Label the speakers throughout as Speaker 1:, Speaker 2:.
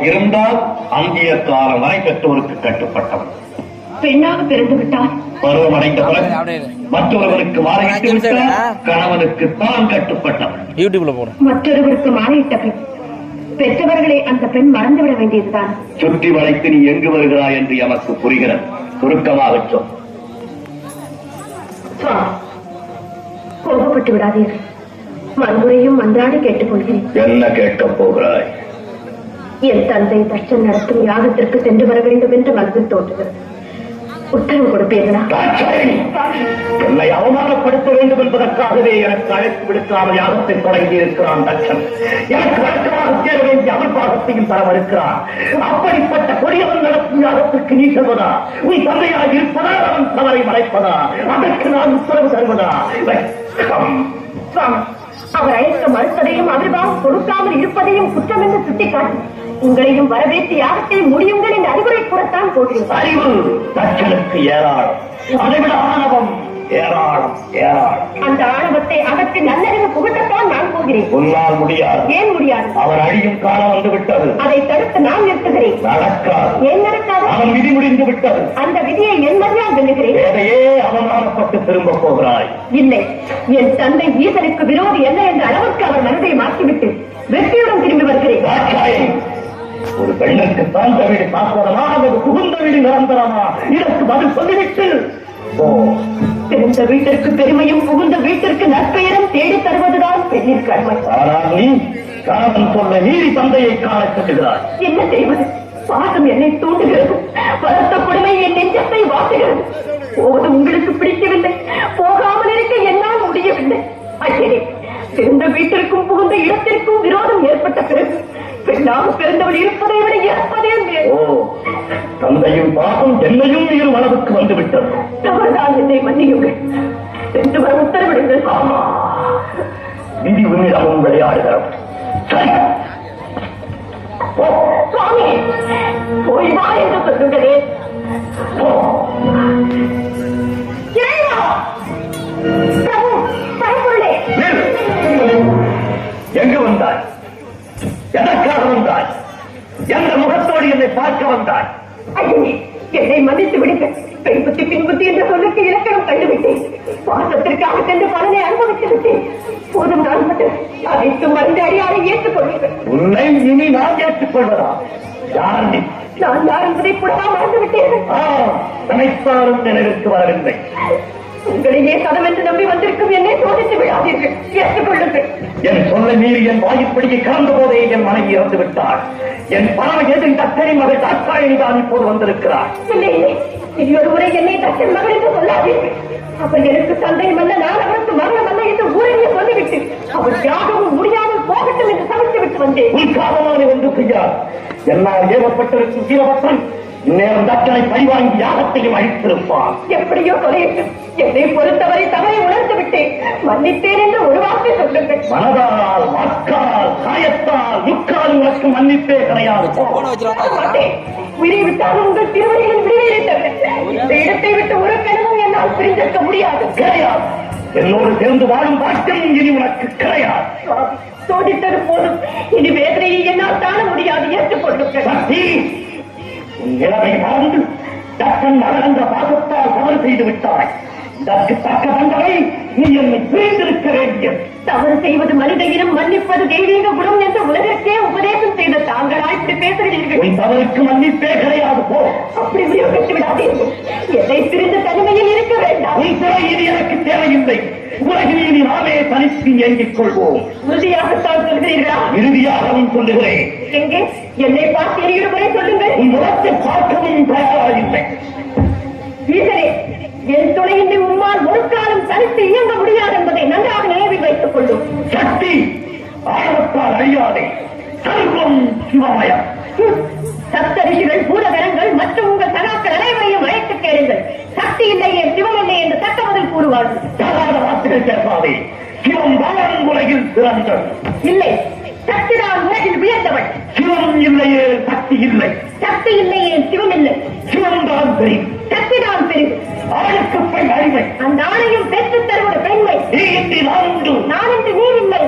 Speaker 1: இருந்தால் அந்திய காலம் வரை பெற்றோருக்கு கட்டுப்பட்டவன்.
Speaker 2: பெண்ணாக பிறந்து விட்டார்.
Speaker 1: பருவமடைந்த பிறகு மற்றொருவருக்கு மாலையிட்டு விட்டார். கணவனுக்கு தான் கட்டுப்பட்டவன்.
Speaker 3: யூடியூப்ல போறோம்.
Speaker 2: மற்றொருவருக்கு மாலையிட்ட பெண் பெற்றவர்களை அந்த பெண் மறந்துவிட வேண்டியதுதான்.
Speaker 1: சுற்றி வளைத்து நீ எங்கு வருகிறாய் என்று எமக்கு புரிகிறது. சுருக்கமாக சொல்.
Speaker 2: கோபப்பட்டு விடாதீர்கள். மறுமுறையும் மன்றாடி கேட்டுக்கொள்கிறேன்.
Speaker 1: என்ன கேட்கப் போகிறாய்?
Speaker 2: என் தந்தை தட்சன் நடத்தும் யாகத்திற்கு சென்று வர வேண்டும் என்று மனதில் தோன்றுகிறது. உத்தரவு கொடுப்பீர்களா?
Speaker 1: என்னை அவமானப்படுத்த வேண்டும் என்பதற்காகவே எனக்கு அழைப்பு விடுக்காமல் யாகத்தை தொடங்கி இருக்கிறான் தட்சன். எனக்கு வழக்கமாக சேர வேண்டிய அமர்பாகத்தையும் தர மறுக்கிறான். அப்படிப்பட்ட கொடியவன் நடத்தும் யாகத்திற்கு நீ செல்வதா? உன் தந்தையாக இருப்பதா? அவன் தவறை மறைப்பதா? அதற்கு நான் உத்தரவு தருவதா?
Speaker 2: அவர் அழைக்க மறுப்பதையும் அவர்வாக கொடுக்காமல் இருப்பதையும் குற்றம் என்று சுட்டிக்காட்டி உங்களையும் வரவேற்று யாகத்தை முடியுங்கள் என்று அறிவுரை கூறத்தான் போகிறேன்.
Speaker 1: அறிவு தட்சனுக்கு ஏராளம், அதைவிட ஆணவம் ஏராளம் ஏராளம்.
Speaker 2: அந்த ஆணவத்தை அகற்றி நல்லறிவு புகட்டத்தான் நான் போகிறேன்.
Speaker 1: உன்னால் முடியாது.
Speaker 2: ஏன் முடியாது?
Speaker 1: அவர் அழியும் காலம் வந்து விட்டது.
Speaker 2: அதை தடுத்து நான் நிறுத்துகிறேன்.
Speaker 1: நடக்காது.
Speaker 2: ஏன் நடக்காது?
Speaker 1: அவன் விதி முடிந்து விட்டது.
Speaker 2: அந்த விதியை என் மதியால் வெல்லுகிறேன்.
Speaker 1: எதையே அவமானப்பட்டு திரும்ப போகிறாய்?
Speaker 2: இல்லை, என் தந்தை ஈசனுக்கு விரோதி என்ன என்ற அளவுக்கு அவர் மனதை மாற்றிவிட்டு வெற்றியுடன் திரும்பி வருகிறேன்.
Speaker 1: ஒரு பெண்ணுக்கு தாழ்ந்த வீடு சாஸ்வதமா அல்லது புகுந்த வீடு நிரந்தரமா? இதற்கு பதில் சொல்லிவிட்டு
Speaker 2: பிறந்த வீட்டிற்கு பெருமையும் புகுந்த வீட்டிற்கு நற்பெயரும் தேடி தருவதுதான் பெண்ணின் கடமை.
Speaker 1: ஆனால் நீ கணவன் சொல்ல மீறி தந்தையை காண சொல்லுகிறாய்.
Speaker 2: என்ன செய்வது? பாசம் என்னை தூண்டுகிறது. பலத்த கொடுமை என் நெஞ்சத்தை வாட்டுகிறது. போது உங்களுக்கு பிடிக்கவில்லை, போகாமல் இருக்க என்னால் முடியவில்லை. ஐயனே, பிறந்த வீட்டிற்கும் புகுந்த இடத்திற்கும் விரோதம் ஏற்பட்ட பிறகு பெண்ணாக பிறந்தவள் இருப்பதை விட இறப்பதே மேல்.
Speaker 1: தந்தையும் பாசம் என்னையும் நீர் மனதுக்கு வந்துவிட்டது.
Speaker 2: தவறுதான், என்னை மன்னியுங்கள். சென்று வர உத்தரவிடுங்கள்.
Speaker 1: விதி உன்னிடமும் விளையாடுகிறோம்.
Speaker 2: சுவாமி, போய் வா என்று சொல்லுங்களே. பிரபு, பரம்பொருளே,
Speaker 1: எங்கு வந்தாய்? எதற்காக வந்தாய்? எந்த முகத்தோடு என்னை பார்க்க வந்தாய்?
Speaker 2: ஐயனே, என்னை மன்னித்து விடுங்கள். பெண் புத்தி பின் புத்தி என்ற சொல்லுக்கு இலக்கணம் கண்டுவிட்டேன். பாசத்திற்காக சென்று பலனை அனுபவித்து விட்டேன். போதும், நான் மட்டும் அனைத்து மருந்து அடியாரை ஏற்றுக்கொள்ளுங்கள்.
Speaker 1: உன்னை இனி நான் ஏற்றுக்கொள்வதா? யார் நீ?
Speaker 2: நான் யார் என்பதை கூடவா மறந்து விட்டேன்?
Speaker 1: நினைத்தாலும் நினைவிற்கு வரவில்லை.
Speaker 2: உங்களையே சதம் என்று நம்பி வந்திருக்கும் என்னை சோதித்து விடாதீர்கள். ஏற்றுக்கொள்ளுங்கள்.
Speaker 1: என் சொல்ல மீறி என் வாய்ப்படியை கலந்த போதே என் மனைவி இறந்து விட்டாள். என் பணம் எதின் தச்சனின் மகள் தாட்சாயணி தான் இப்போது வந்திருக்கிறார்.
Speaker 2: இல்லை இல்லை, இன்னொரு முறை என்னை தச்சன் மகள் என்று சொல்லாதீர்கள். அவர் எனக்கு தந்தை அல்ல, நான் அவருக்கு மரணம் அல்ல என்று ஊரையே சொல்லிவிட்டு அவர் தியாகமும் முடியாமல் போகட்டும் என்று சமைத்து விட்டு வந்தேன்.
Speaker 1: உள்காலமான ஒன்று செய்யார். என்னால் ஏவப்பட்டிருக்கும் வீரபத்ரன் இந்நேரம் தச்சனை பழிவாங்கி யாகத்தையும் அழித்திருப்பான்.
Speaker 2: எப்படியோ தொலையட்டும். என்னை பொறுத்தவரை தவறை உணர்ந்து விட்டேன். மன்னித்தேன் என்று ஒரு வார்த்தை சொல்லுங்கள்.
Speaker 1: மனதால், வாக்கால், காயத்தால், முக்கால் உனக்கு மன்னிப்பே கிடையாது.
Speaker 2: உயிரை விட்டாலும் உங்கள் திருவடிகளின் விடுதலை தவிர இந்த இடத்தை விட்டு ஒரு கணமும் என்னால் பிரிந்திருக்க முடியாது.
Speaker 1: கிடையாது. என்னோடு சேர்ந்து வாழும் பாக்கியம் இனி உனக்கு கிடையாது.
Speaker 2: சோதித்தது போதும். இனி வேதனையை என்னால் தாழ முடியாது. ஏற்றுக்கொள்ளுங்கள்.
Speaker 1: உன் நிலைமை மறந்து தக்கன் நகர்ந்த பாகத்தால் தவறு செய்து விட்டாய். இதற்கு தக்க தண்டனை நீ என்னை பிரிந்திருக்க வேண்டியது.
Speaker 2: தவறு செய்வது மனித இனம், மன்னிப்பது தெய்வீக குணம் என்று உலகிற்கே உபதேசம் செய்த தாங்களா இப்படி பேசுகிறீர்கள்?
Speaker 1: உன் தவறுக்கு மன்னிப்பே கிடையாது. போ.
Speaker 2: அப்படி உபயோகித்து விடாதீர்கள். என்னை பிரிந்து தனிமையில் இருக்க வேண்டாம்.
Speaker 1: உன் சிலை இது எனக்கு தேவையில்லை. உலகில் இனி நாமே தனித்து இயங்கிக் கொள்வோம்.
Speaker 2: உறுதியாகத்தான் சொல்கிறீர்களா?
Speaker 1: இறுதியாகவும் சொல்லுகிறேன்.
Speaker 2: எங்கே என்னை பார்த்து எரிகிற முறை சொல்லுங்கள்.
Speaker 1: உன் முகத்தை பார்க்கவும் தயாராகில்லை.
Speaker 2: ஈசரே, என் துணையின்றி உம்மால் ஒரு காலம் தனித்து இயங்க முடியாது என்பதை நன்றாக நினைவில் வைத்துக் கொள்ளும்.
Speaker 1: சக்தி ஆழத்தால் அழியாதே. சர்வம் சிவமயம்.
Speaker 2: சப்தரிஷிகள், பூதகரங்கள் மற்றும் உங்கள் சகாக்கள் அனைவரையும் அழைத்து கேளுங்கள். சக்தி இல்லையே, சிவம் இல்லை என்று தக்க பதில் கூறுவார்கள்.
Speaker 1: தகாத வார்த்தைகள் பேசாதே. சிவம் வாழும் உலகில் சிறந்தது.
Speaker 2: இல்லை, சக்திதான் உலகில் உயர்ந்தவள்.
Speaker 1: சிவம் இல்லையே சக்தி இல்லை.
Speaker 2: சக்தி இல்லையே சிவம் இல்லை.
Speaker 1: சிவம் தான் பெரிது,
Speaker 2: சக்திதான் பெரிது.
Speaker 1: ஆளுக்கு பெண் அடிமை.
Speaker 2: அந்த ஆணையும் பெற்றுத் தருவது பெண்மை.
Speaker 1: நீ இன்றி நான் உண்டு.
Speaker 2: நான் என்று நீர் இல்லை.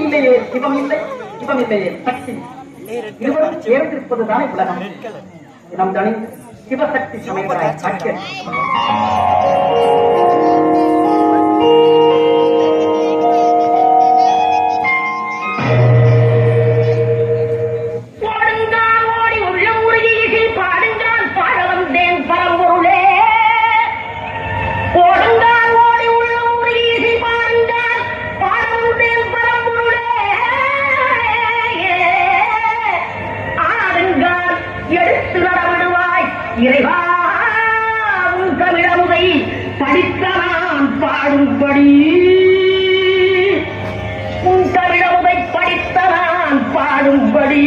Speaker 3: இல்லையே சிவம் இல்லை, சிவம் இல்லையே சக்தி. இருவரும் சேர்ந்திருப்பதுதானே உலகம். நம் தனி சிவசக்தி சமயவராய் சக்தி.
Speaker 2: இறைவா உன் தமிழமுதை படித்த நான் பாடும்படி, உன் தமிழமுதை படித்த நான் பாடும்படி.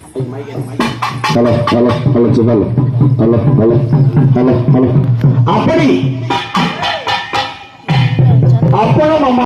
Speaker 4: Hello hello hello hello hello hello hello hello அப்படி அப்போ நம்ம